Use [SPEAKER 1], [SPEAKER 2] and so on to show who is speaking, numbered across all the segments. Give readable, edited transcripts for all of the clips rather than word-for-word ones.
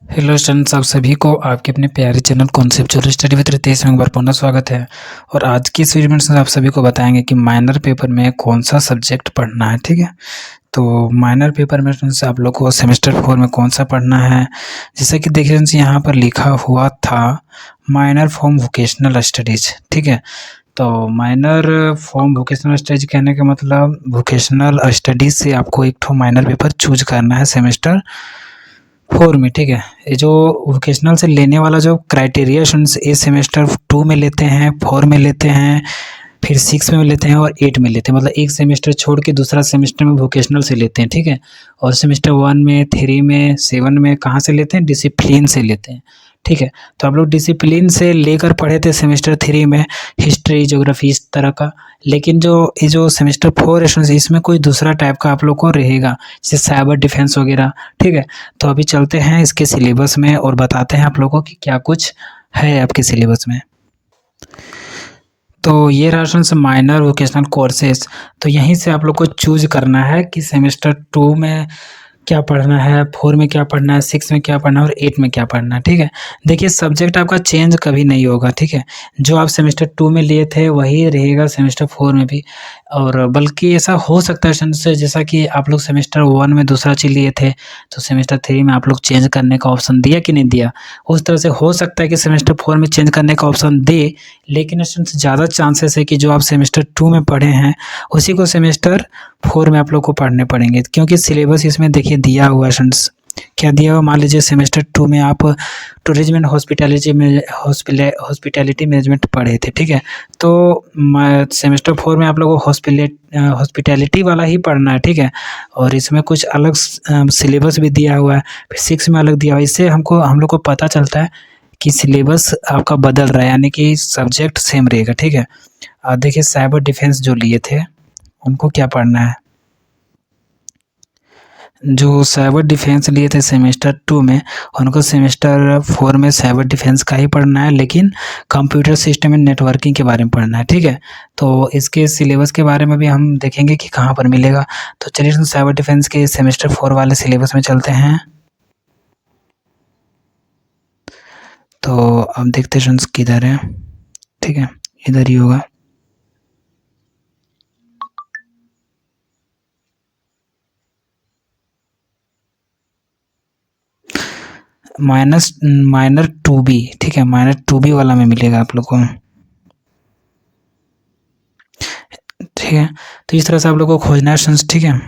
[SPEAKER 1] Hello students, आप सभी को आपके अपने प्यारे channel conceptual study with Ritesh में एक बार पुनः स्वागत है। और आज की इस वीडियो में आप सभी को बताएंगे कि माइनर पेपर में कौन सा सब्जेक्ट पढ़ना है। ठीक है, तो माइनर पेपर में स्टूडेंट्स आप लोग को सेमेस्टर 4 में कौन सा पढ़ना है। जैसे कि देखिए स्टूडेंट्स, यहाँ पर लिखा हुआ था माइनर फ्रॉम वोकेशनल स्टडीज। ठीक है, तो माइनर फ्रॉम वोकेशनल स्टडीज कहने का मतलब वोकेशनल स्टडीज से आपको एक तो माइनर पेपर चूज करना है सेमेस्टर 4 में। ठीक है, ये जो वोकेशनल से लेने वाला जो क्राइटेरिया स्टूडेंट्स ये सेमेस्टर 2 में लेते हैं, 4 में लेते हैं, फिर 6 में लेते हैं और 8 में लेते हैं। मतलब एक सेमेस्टर छोड़ के दूसरा सेमेस्टर में वोकेशनल से लेते हैं। ठीक है, और सेमेस्टर 1 में, 3 में, 7 में कहाँ से लेते हैं? डिसिप्लिन से लेते हैं। ठीक है, तो आप लोग डिसिप्लिन से लेकर पढ़े थे सेमेस्टर 3 में हिस्ट्री, ज्योग्राफी इस तरह का। लेकिन जो ये जो सेमेस्टर 4 है इसमें कोई दूसरा टाइप का आप लोग को रहेगा, जैसे साइबर डिफेंस वगैरह। ठीक है, तो अभी चलते हैं इसके सिलेबस में और बताते हैं आप लोगों को कि क्या कुछ है आपके सिलेबस में। तो ये रहा स्टूडेंट्स माइनर वोकेशनल कोर्सेज। तो यहीं से आप लोग को चूज करना है कि सेमेस्टर 2 में क्या पढ़ना है, 4 में क्या पढ़ना है, 6 में क्या पढ़ना है और 8 में क्या पढ़ना है। ठीक है, देखिए सब्जेक्ट आपका चेंज कभी नहीं होगा। ठीक है, जो आप सेमेस्टर 2 में लिए थे वही रहेगा सेमेस्टर 4 में भी। और बल्कि ऐसा हो सकता है स्टूडेंट्स, जैसा कि आप लोग सेमेस्टर 1 में दूसरा चीज़ लिए थे तो सेमेस्टर 3 में आप लोग चेंज करने का ऑप्शन दिया कि नहीं दिया। उस तरह से हो सकता है कि सेमेस्टर 4 में चेंज करने का ऑप्शन दे, लेकिन स्टूडेंट्स ज़्यादा चांसेस है कि जो आप सेमेस्टर 2 में पढ़े हैं उसी को सेमेस्टर 4 में आप लोग को पढ़ने पड़ेंगे। क्योंकि सिलेबस इसमें देखिए दिया हुआ है स्टूडेंट्स, क्या दिया हुआ, मान लीजिए सेमेस्टर 2 में आप टूरिज्म एंड हॉस्पिटैलिटी मैनेजमेंट पढ़े थे। ठीक है, तो सेमेस्टर 4 में आप लोगों को हॉस्पिटैलिटी वाला ही पढ़ना है। ठीक है, और इसमें कुछ अलग सिलेबस भी दिया हुआ है, फिर 6 में अलग दिया हुआ है। इससे हम लोग को पता चलता है कि सिलेबस आपका बदल रहा है, यानी कि सब्जेक्ट सेम रहेगा। ठीक है, देखिए साइबर डिफेंस जो लिए थे उनको क्या पढ़ना है। जो साइबर डिफेंस लिए थे सेमेस्टर 2 में उनको सेमेस्टर 4 में साइबर डिफेंस का ही पढ़ना है, लेकिन कंप्यूटर सिस्टम एंड नेटवर्किंग के बारे में पढ़ना है। ठीक है, तो इसके सिलेबस के बारे में भी हम देखेंगे कि कहाँ पर मिलेगा। तो चलिए साइबर डिफेंस के सेमेस्टर 4 वाले सिलेबस में चलते हैं। तो अब देखते हैं किधर है। ठीक है, इधर ही होगा। Minor 2B। ठीक है, माइनर 2B वाला में मिलेगा आप लोग को। ठीक है, तो इस तरह से आप लोग को खोजना है स्टूडेंट्स। ठीक है,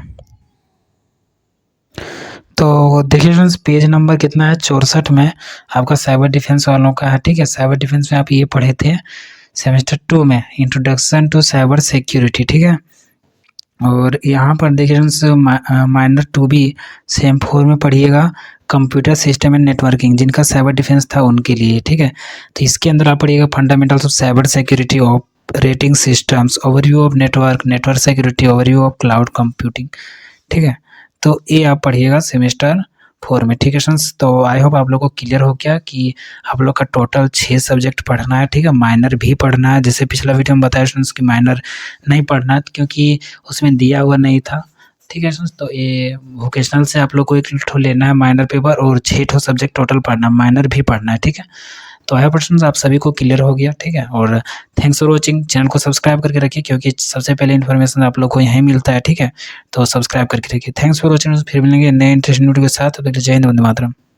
[SPEAKER 1] तो देखिए स्टूडेंट्स पेज नंबर कितना है, 64 में आपका साइबर डिफेंस वालों का है। ठीक है, साइबर डिफेंस में आप ये पढ़े थे सेमेस्टर 2 में, इंट्रोडक्शन टू साइबर सिक्योरिटी। ठीक है, और यहाँ पर देखिए स्टूडेंट्स माइनर 2B सेम 4 में पढ़िएगा, कंप्यूटर सिस्टम एंड नेटवर्किंग, जिनका साइबर डिफेंस था उनके लिए। ठीक है, तो इसके अंदर आप पढ़िएगा fundamentals of cyber security, operating systems, overview of network security, overview of cloud computing. ठीक है, तो ये आप पढ़िएगा सेमेस्टर 4 में। ठीक है स्टूडेंट्स, तो आई होप आप लोग को क्लियर हो गया कि आप लोग का टोटल 6 सब्जेक्ट पढ़ना है। ठीक है, माइनर भी पढ़ना है, जैसे पिछला वीडियो में बताया स्टूडेंट्स कि माइनर नहीं पढ़ना है क्योंकि उसमें दिया हुआ नहीं था। ठीक है स्टूडेंट्स, तो ये वोकेशनल से आप लोग को एक ठो लेना है माइनर पेपर और 6 ठो सब्जेक्ट टोटल पढ़ना है, माइनर भी पढ़ना है। ठीक है, तो आई होप स्टूडेंट्स आप सभी को क्लियर हो गया। ठीक है, और थैंक्स फॉर वॉचिंग। चैनल को सब्सक्राइब करके रखिए क्योंकि सबसे पहले इन्फॉर्मेशन आप लोग को यहीं मिलता है। ठीक है, तो सब्सक्राइब करके रखिए। थैंक्स फॉर वॉचिंग, फिर मिलेंगे नए इंटरेस्टिंग वीडियो के साथ। जय हिंद, वंदे मातरम।